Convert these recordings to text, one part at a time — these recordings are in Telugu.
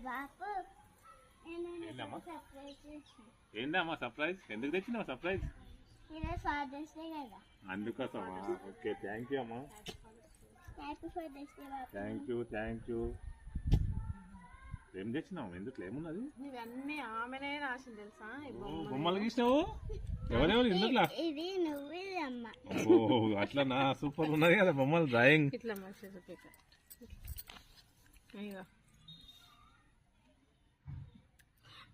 బాపు ఏంటమ్మా సర్ప్రైజ్ చేసిన ఏంటమ్మా సర్ప్రైజ్ ఎందుకు తెచ్చినావు సర్ప్రైజ్ ఈరోజు ఫాదర్స్ డే కదా. అందుకోసమా ఓకే థ్యాంక్ యూ అమ్మా హ్యాపీ ఫాదర్స్ డే బాపు. థ్యాంక్ యూ ఏం తెచ్చినావు ఎందుకు ఏమున్నది ఇవన్నీ ఆమెనే రాసింది తెలుసా ఈ బొమ్మ. బొమ్మలు గీసినావు ఎవరెవరు ఎందుకులా ఇది నువ్వు ఇది అమ్మ. ఓ అట్లా సూపర్ ఉన్నది కదా బొమ్మలు డ్రాయింగ్ ఇట్లా మంచిగా చూపిక అయ్యో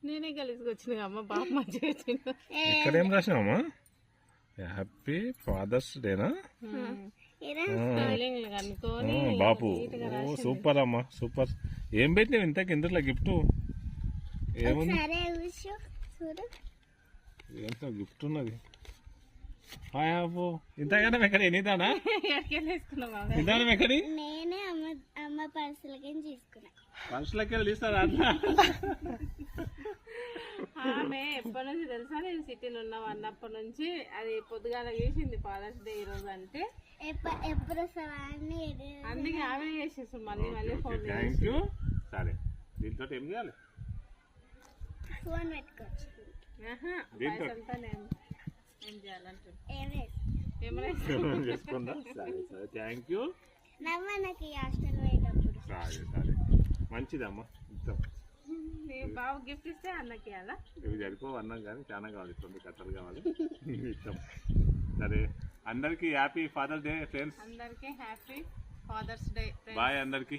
నేనే కలిసి వచ్చిన అమ్మ బాబు మంచిగా వచ్చింది. ఇక్కడ ఏం రాసినావమ్మా హ్యాపీ ఫాదర్స్ డేనా అనుకోని బాపు ఓ సూపర్ అమ్మా సూపర్ ఏం పెట్టినావు ఇంతకు ఇందులో గిఫ్ట్ ఏముంది సరే చూసు చూడు. ఏంటో గిఫ్ట్ ఉన్నది హాయ్ అబ్బో ఇంతగానే ఎక్కడి నీదానా వేసుకున్నాం నిదానం ఎక్కడి నేనే అమ్మ పర్సులకి తీసుకున్నా. మనుషులకి వెళ్ళి తీస్తారా అన్న ఆమె ఎప్పటి నుంచి తెలుసా నేను సిటీలో ఉన్నాం అన్నప్పటి నుంచి అది పొద్దుగాల చేసింది ఫాదర్స్ డే ఈ రోజు అంటే ఎప్పుడు వస్తావా అని అందుకే ఆమె చేసేస్తాం మళ్ళీ మళ్ళీ ఫోన్ థ్యాంక్ యూ సరే దీంతో ఏం చేయాలి ఫోన్ పెట్టుకోవచ్చు. పైసలతో నేను ఏం చేయాలంటే ఏం లేదు. ఏమైనా చేసుకుందా సరే సరే థ్యాంక్ యూ నవ్వ నాకు ఈ హాస్టల్ పోయేటప్పుడు సరే మంచిదమ్మా ఇస్తాం బాబు గిఫ్ట్ ఇస్తే అన్నకి అలా ఇవి సరిపోవు అన్నాం కానీ చాలా కావాలి 2 కట్టలు కావాలి ఇస్తాం సరే అందరికి హ్యాపీ ఫాదర్స్ డే ఫ్రెండ్స్ అందరికి హ్యాపీ ఫాదర్స్ డే బాయ్ అందరికి